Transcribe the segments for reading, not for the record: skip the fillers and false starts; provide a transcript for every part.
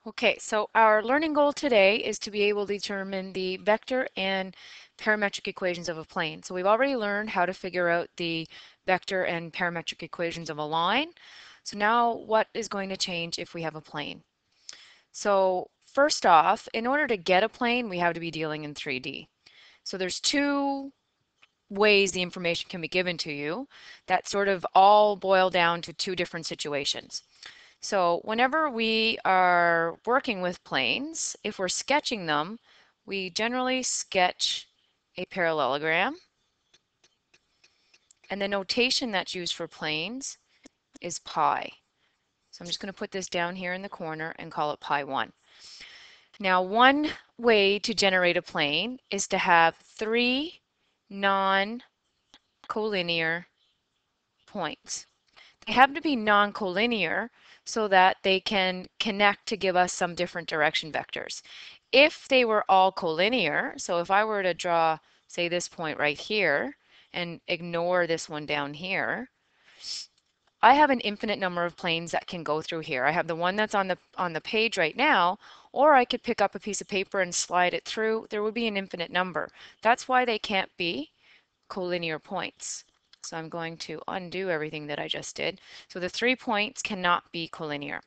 Okay, so our learning goal today is to be able to determine the vector and parametric equations of a plane. So we've already learned how to figure out the vector and parametric equations of a line. So now what is going to change if we have a plane? So first off, in order to get a plane, we have to be dealing in 3D. So there's two ways the information can be given to you that sort of all boil down to two different situations. So whenever we are working with planes, if we're sketching them, we generally sketch a parallelogram. And the notation that's used for planes is pi. So I'm just going to put this down here in the corner and call it pi 1. Now, one way to generate a plane is to have three non-collinear points. They have to be non-collinear so that they can connect to give us some different direction vectors. If they were all collinear, so if I were to draw, say, this point right here and ignore this one down here, I have an infinite number of planes that can go through here. I have the one that's on the page right now, or I could pick up a piece of paper and slide it through. There would be an infinite number. That's why they can't be collinear points. So I'm going to undo everything that I just did. So the 3 points cannot be collinear.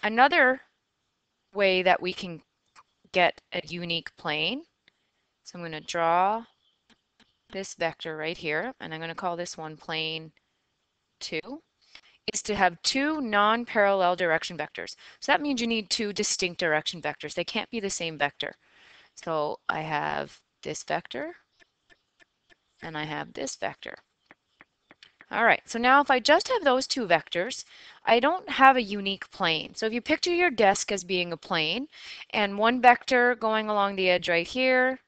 Another way that we can get a unique plane, so I'm going to draw this vector right here, and I'm going to call this one plane 2, is to have two non-parallel direction vectors. So that means you need two distinct direction vectors. They can't be the same vector. So I have this vector, and I have this vector. All right, so now if I just have those two vectors, I don't have a unique plane. So if you picture your desk as being a plane, and one vector going along the edge right here,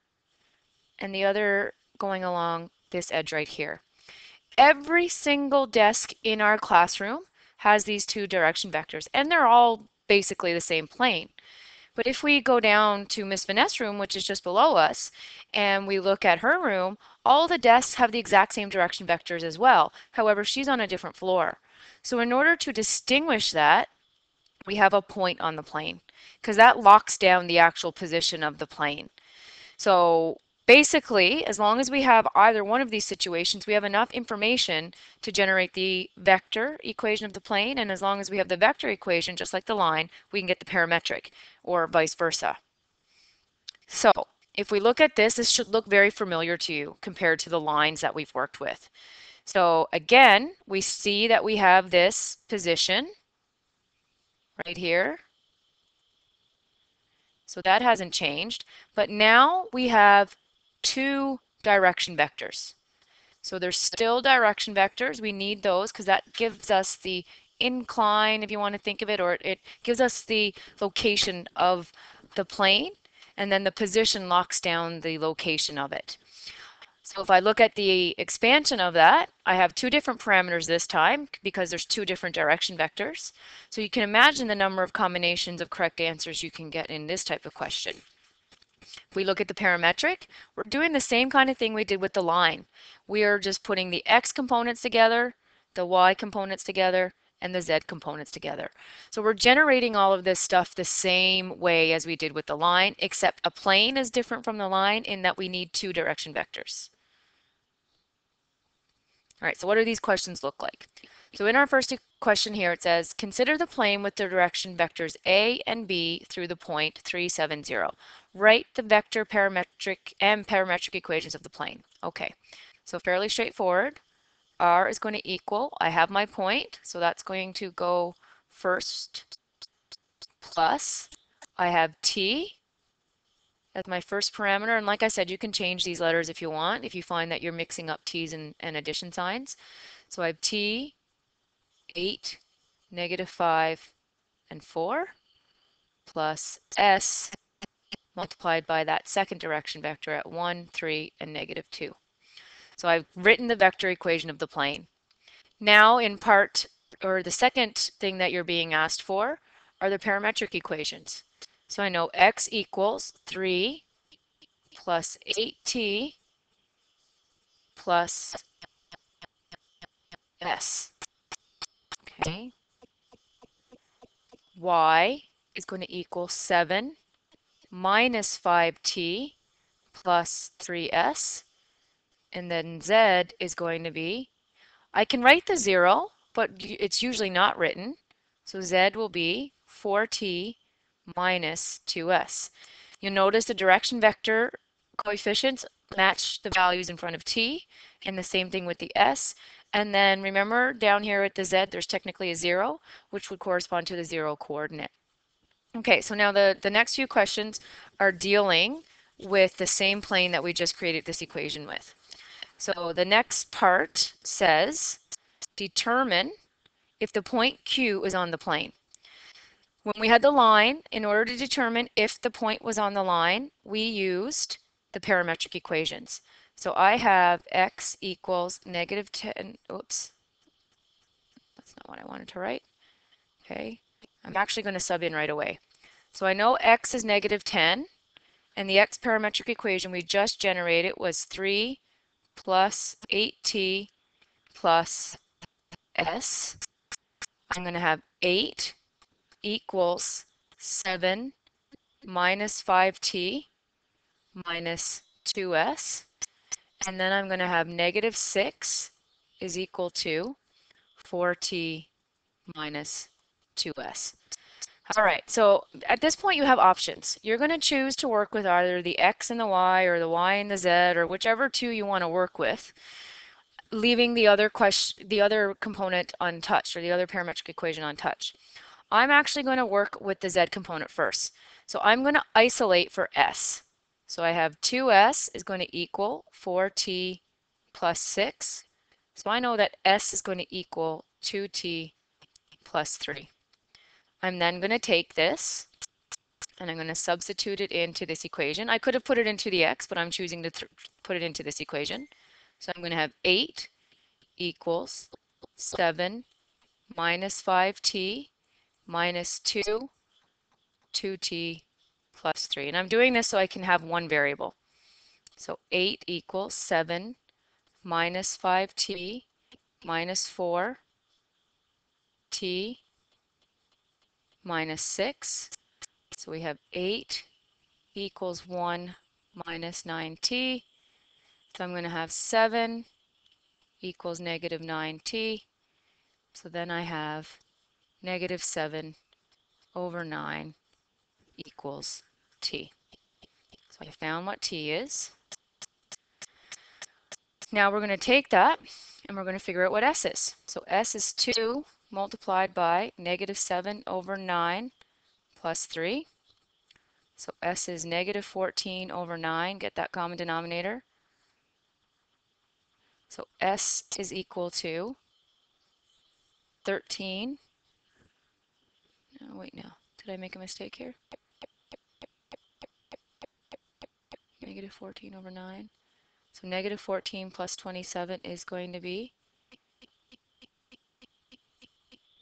and the other going along this edge right here. Every single desk in our classroom has these two direction vectors, and they're all basically the same plane. But if we go down to Miss Vanessa's room, which is just below us, and we look at her room, all the desks have the exact same direction vectors as well. However, she's on a different floor. So in order to distinguish that, we have a point on the plane because that locks down the actual position of the plane. So basically, as long as we have either one of these situations, we have enough information to generate the vector equation of the plane, and as long as we have the vector equation, just like the line, we can get the parametric, or vice versa. So if we look at this, this should look very familiar to you compared to the lines that we've worked with. So again, we see that we have this position right here. So that hasn't changed, but now we have two direction vectors. So there's still direction vectors. We need those because that gives us the incline, if you want to think of it, or it gives us the location of the plane, and then the position locks down the location of it. So if I look at the expansion of that, I have two different parameters this time because there's two different direction vectors. So you can imagine the number of combinations of correct answers you can get in this type of question. If we look at the parametric, we're doing the same kind of thing we did with the line. We are just putting the x components together, the y components together, and the z components together. So we're generating all of this stuff the same way as we did with the line, except a plane is different from the line in that we need two direction vectors. All right, so what do these questions look like? So in our first question here, it says, consider the plane with the direction vectors A and B through the point 370. Write the vector parametric and parametric equations of the plane. Okay, so fairly straightforward. R is going to equal, I have my point, so that's going to go first, plus, I have T as my first parameter, and like I said, you can change these letters if you want, if you find that you're mixing up T's and addition signs. So I have T, 8, -5, and 4, plus S multiplied by that second direction vector at 1, 3, and -2. So I've written the vector equation of the plane. Now in part, or the second thing that you're being asked for, are the parametric equations. So I know x equals 3 plus 8t plus s. Okay. Y is going to equal 7 minus 5t plus 3s. And then z is going to be, I can write the 0, but it's usually not written. So z will be 4t minus 2s. You'll notice the direction vector coefficients match the values in front of t, and the same thing with the s. And then remember down here at the z, there's technically a 0, which would correspond to the 0 coordinate. Okay, so now the next few questions are dealing with the same plane that we just created this equation with. So the next part says, determine if the point Q is on the plane. When we had the line, in order to determine if the point was on the line, we used the parametric equations. So I have x equals negative 10, oops, that's not what I wanted to write. Okay, I'm actually going to sub in right away. So I know x is negative 10, and the x parametric equation we just generated was 3 plus 8t plus s. I'm going to have 8 equals 7 minus 5t minus 2s. And then I'm going to have negative 6 is equal to 4t minus 2s. All right, so at this point you have options. You're going to choose to work with either the x and the y or the y and the z or whichever two you want to work with, leaving the other component untouched, or the other parametric equation untouched. I'm actually going to work with the z component first. So I'm going to isolate for s. So I have 2s is going to equal 4t plus 6. So I know that s is going to equal 2t plus 3. I'm then going to take this and I'm going to substitute it into this equation. I could have put it into the x, but I'm choosing to put it into this equation. So I'm going to have 8 equals 7 minus 5t minus 2t plus 3. And I'm doing this so I can have one variable. So 8 equals 7 minus 5t minus 4t minus 6. So we have 8 equals 1 minus 9t. So I'm going to have 7 equals negative 9t. So then I have negative 7 over 9 equals t. So I found what t is. Now we're going to take that and we're going to figure out what s is. So s is 2 multiplied by negative 7 over 9 plus 3. So s is negative 14 over 9. Get that common denominator. So s is equal to 13. Oh, wait, no. Did I make a mistake here? Negative 14 over 9. So negative 14 plus 27 is going to be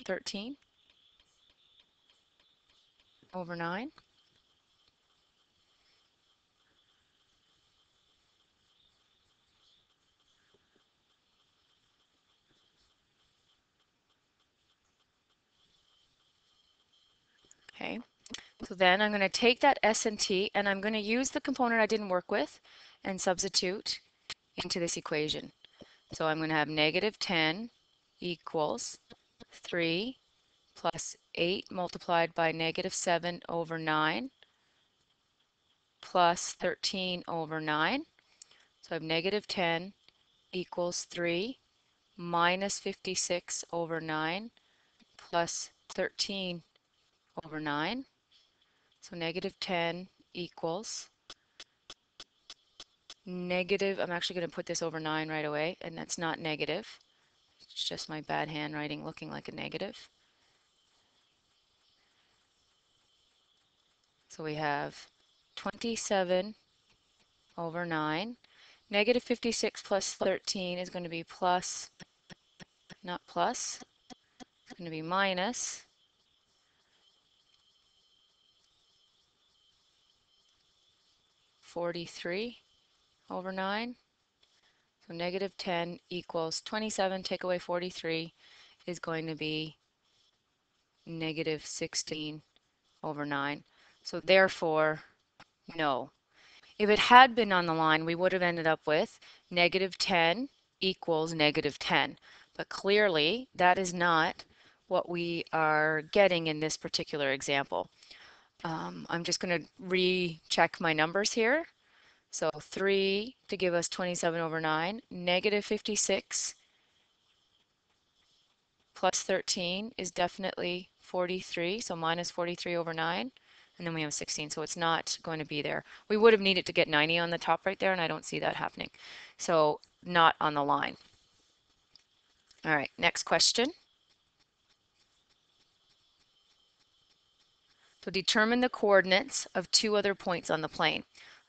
13 over 9. Okay, so then I'm going to take that s and t and I'm going to use the component I didn't work with and substitute into this equation. So I'm going to have negative 10 equals 3 plus 8 multiplied by negative 7 over 9 plus 13 over 9. So I have negative 10 equals 3 minus 56 over 9 plus 13 over 9. So negative 10 equals negative, I'm actually going to put this over 9 right away, and that's not negative. It's just my bad handwriting looking like a negative. So we have 27 over 9. Negative 56 plus 13 is going to be plus, not plus, it's going to be minus 43 over 9. So negative 10 equals 27, take away 43 is going to be negative 16 over 9. So therefore, no. If it had been on the line, we would have ended up with negative 10 equals negative 10. But clearly, that is not what we are getting in this particular example. I'm just going to recheck my numbers here. So 3 to give us 27 over 9, negative 56 plus 13 is definitely 43, so minus 43 over 9. And then we have 16, so it's not going to be there. We would have needed to get 90 on the top right there, and I don't see that happening. So not on the line. All right, next question. So determine the coordinates of two other points on the plane.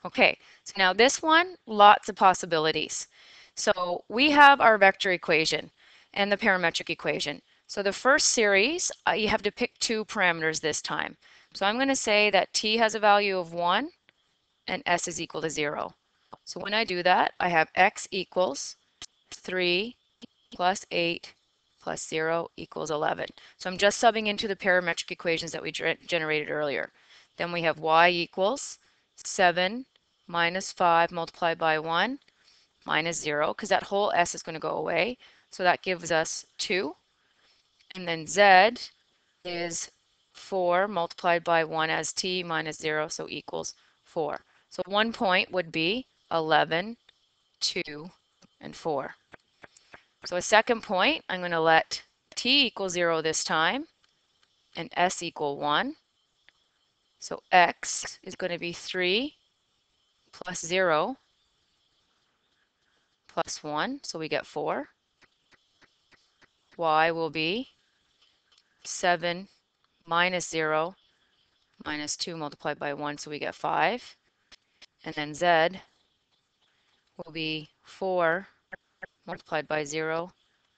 Okay, so now this one, lots of possibilities. So we have our vector equation and the parametric equation. So the first series, you have to pick two parameters this time. So I'm going to say that t has a value of 1 and s is equal to 0. So when I do that, I have x equals 3 plus 8 plus 0 equals 11. So I'm just subbing into the parametric equations that we generated earlier. Then we have y equals 7 minus 5 multiplied by 1 minus 0, because that whole s is going to go away. So that gives us 2. And then z is 4 multiplied by 1 as t minus 0, so equals 4. So one point would be 11, 2, and 4. So a second point, I'm going to let t equal 0 this time and s equal 1. So x is going to be 3 plus 0 plus 1, so we get 4. Y will be 7 minus 0 minus 2 multiplied by 1, so we get 5. And then z will be 4 multiplied by 0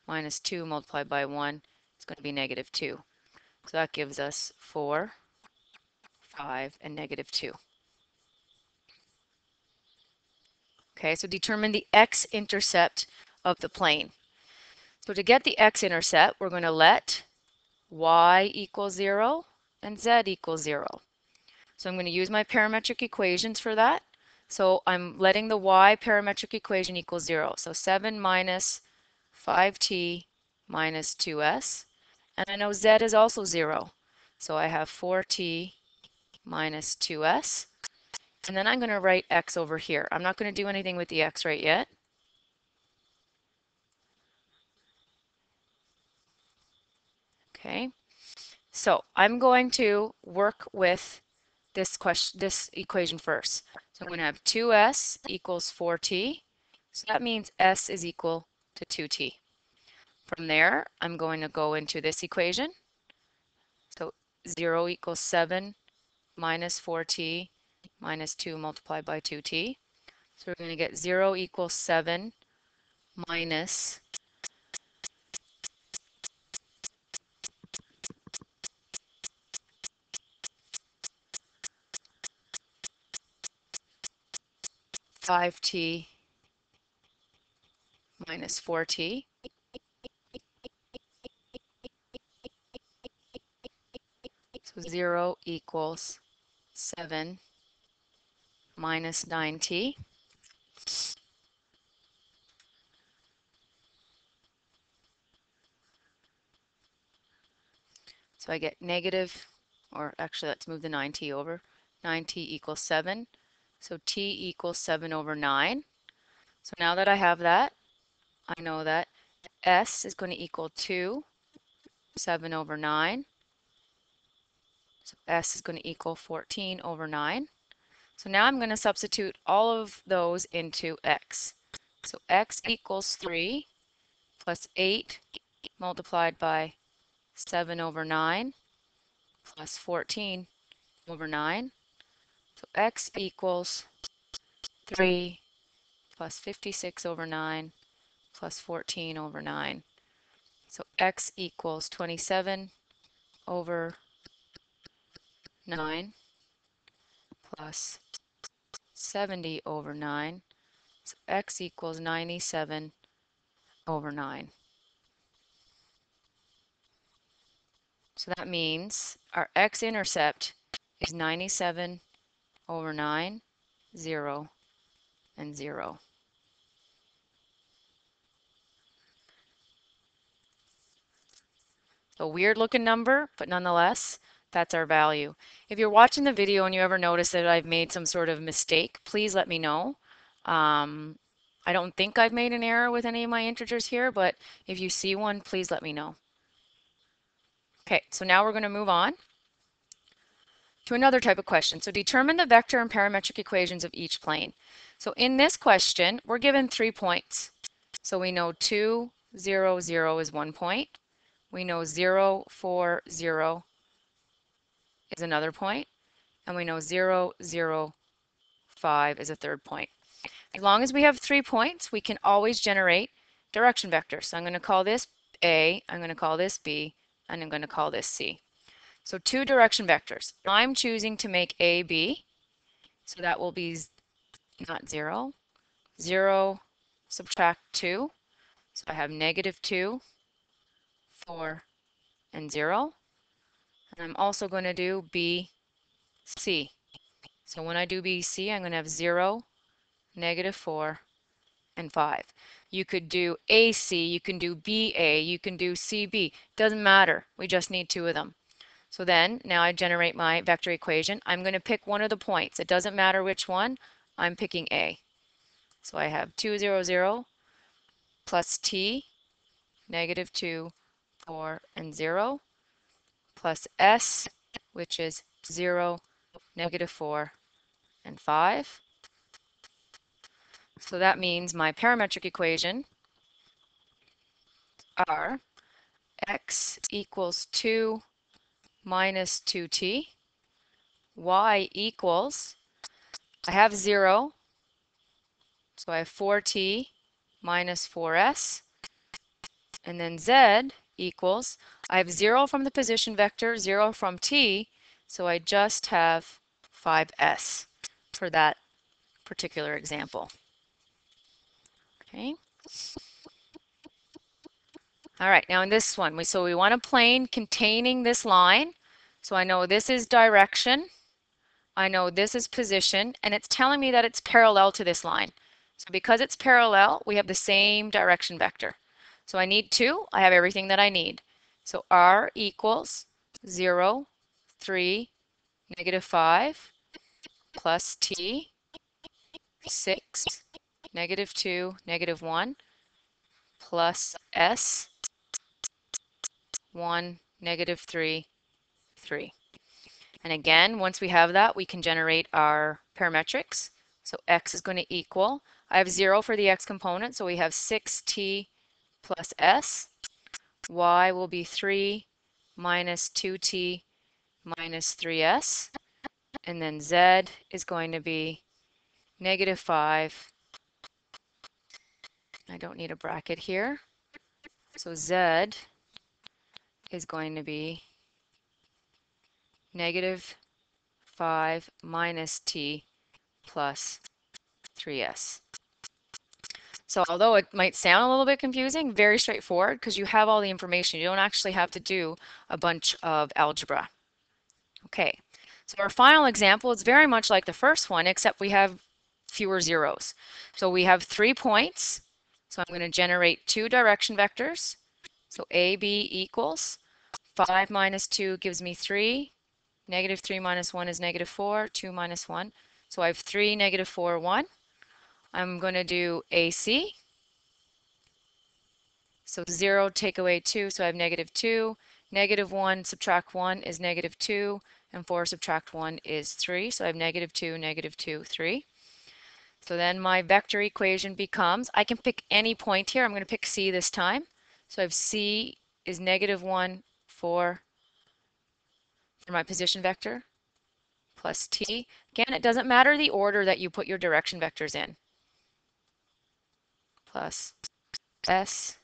minus 2 multiplied by 1 is going to be negative 2. So that gives us 4, 5, and negative 2. Okay, so determine the x-intercept of the plane. So to get the x-intercept, we're going to let y equal 0 and z equal 0. So I'm going to use my parametric equations for that. So I'm letting the y parametric equation equal 0. So 7 minus 5t minus 2s. And I know z is also 0. So I have 4t minus 2s. And then I'm going to write x over here. I'm not going to do anything with the x right yet. Okay, so I'm going to work with this equation first. So I'm going to have 2s equals 4t. So that means s is equal to 2t. From there, I'm going to go into this equation. So 0 equals 7 minus 4t minus 2 multiplied by 2t. So we're going to get 0 equals 7 minus 5t minus 4t. So 0 equals 7 minus 9t. So I get negative, or actually let's move the 9t over. 9t equals 7. So t equals 7 over 9. So now that I have that, I know that s is going to equal 2, 7 over 9. So s is going to equal 14 over 9. So now I'm going to substitute all of those into x. So x equals 3 plus 8 multiplied by 7 over 9 plus 14 over 9. So x equals 3 plus 56 over 9 plus 14 over 9. So x equals 27 over 9 plus 70 over 9. So x equals 97 over 9. So that means our x-intercept is 97 over 9, 0, and 0. A weird looking number, but nonetheless, that's our value. If you're watching the video and you ever notice that I've made some sort of mistake, please let me know. I don't think I've made an error with any of my integers here, but if you see one, please let me know. Okay, so now we're going to move on to another type of question. So determine the vector and parametric equations of each plane. So in this question, we're given 3 points. So we know 2, 0, 0 is 1 point. We know 0, 4, 0 is another point, and we know 0, 0, 5 is a third point. As long as we have 3 points, we can always generate direction vectors. So I'm going to call this A, I'm going to call this B, and I'm going to call this C. So 2 direction vectors. I'm choosing to make A, B, so that will be not 0, 0, subtract 2, so I have -2, 4, and 0. And I'm also going to do B, C. So when I do B, C, I'm going to have 0, -4, and 5. You could do AC, you can do BA, you can do CB. Doesn't matter. We just need 2 of them. So then, now I generate my vector equation. I'm going to pick one of the points. It doesn't matter which one. I'm picking A. So I have 2, 0, 0 plus T, -2, 4, and 0, plus S, which is 0, -4, and 5. So that means my parametric equation are x equals 2 minus 2t, y equals, I have 0, so I have 4t minus 4s, and then z equals, I have 0 from the position vector, 0 from t, so I just have 5s for that particular example. Okay. All right, now in this one, we want a plane containing this line. So I know this is direction, I know this is position, and it's telling me that it's parallel to this line. So because it's parallel, we have the same direction vector. So I need 2, I have everything that I need. So r equals 0, 3, -5, plus t, 6, -2, -1, plus s, 1, -3, 3. And again, once we have that, we can generate our parametrics. So x is going to equal, I have 0 for the x component, so we have 6t plus s. Y will be 3 minus 2t minus 3s. And then z is going to be -5. I don't need a bracket here. So z is going to be -5 minus t plus 3s. So although it might sound a little bit confusing, very straightforward because you have all the information. You don't actually have to do a bunch of algebra. Okay, so our final example is very much like the first one, except we have fewer zeros. So we have 3 points. So I'm going to generate 2 direction vectors. So AB equals 5 minus 2 gives me 3. -3 minus 1 is -4. 2 minus 1. So I have 3, -4, 1. I'm going to do AC. So 0 take away 2, so I have -2. -1 subtract 1 is -2, and 4 subtract 1 is 3. So I have -2, -2, 3. So then my vector equation becomes, I can pick any point here. I'm going to pick C this time. So I have C is -1, 4 for my position vector, plus T. Again, it doesn't matter the order that you put your direction vectors in. Plus S,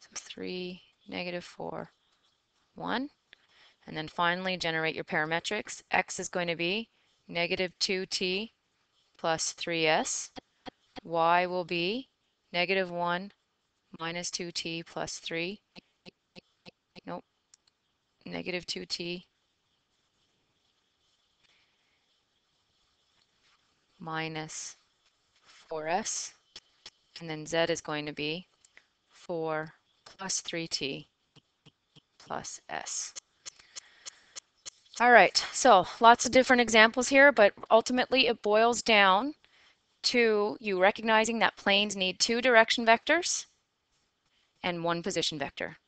so 3, -4, 1. And then finally generate your parametrics. X is going to be -2t plus 3s. Y will be -1 minus 2t plus 3. Nope, -2t minus 4s, and then z is going to be 4 plus 3t plus s. All right, so lots of different examples here, but ultimately it boils down to you recognizing that planes need 2 direction vectors and 1 position vector.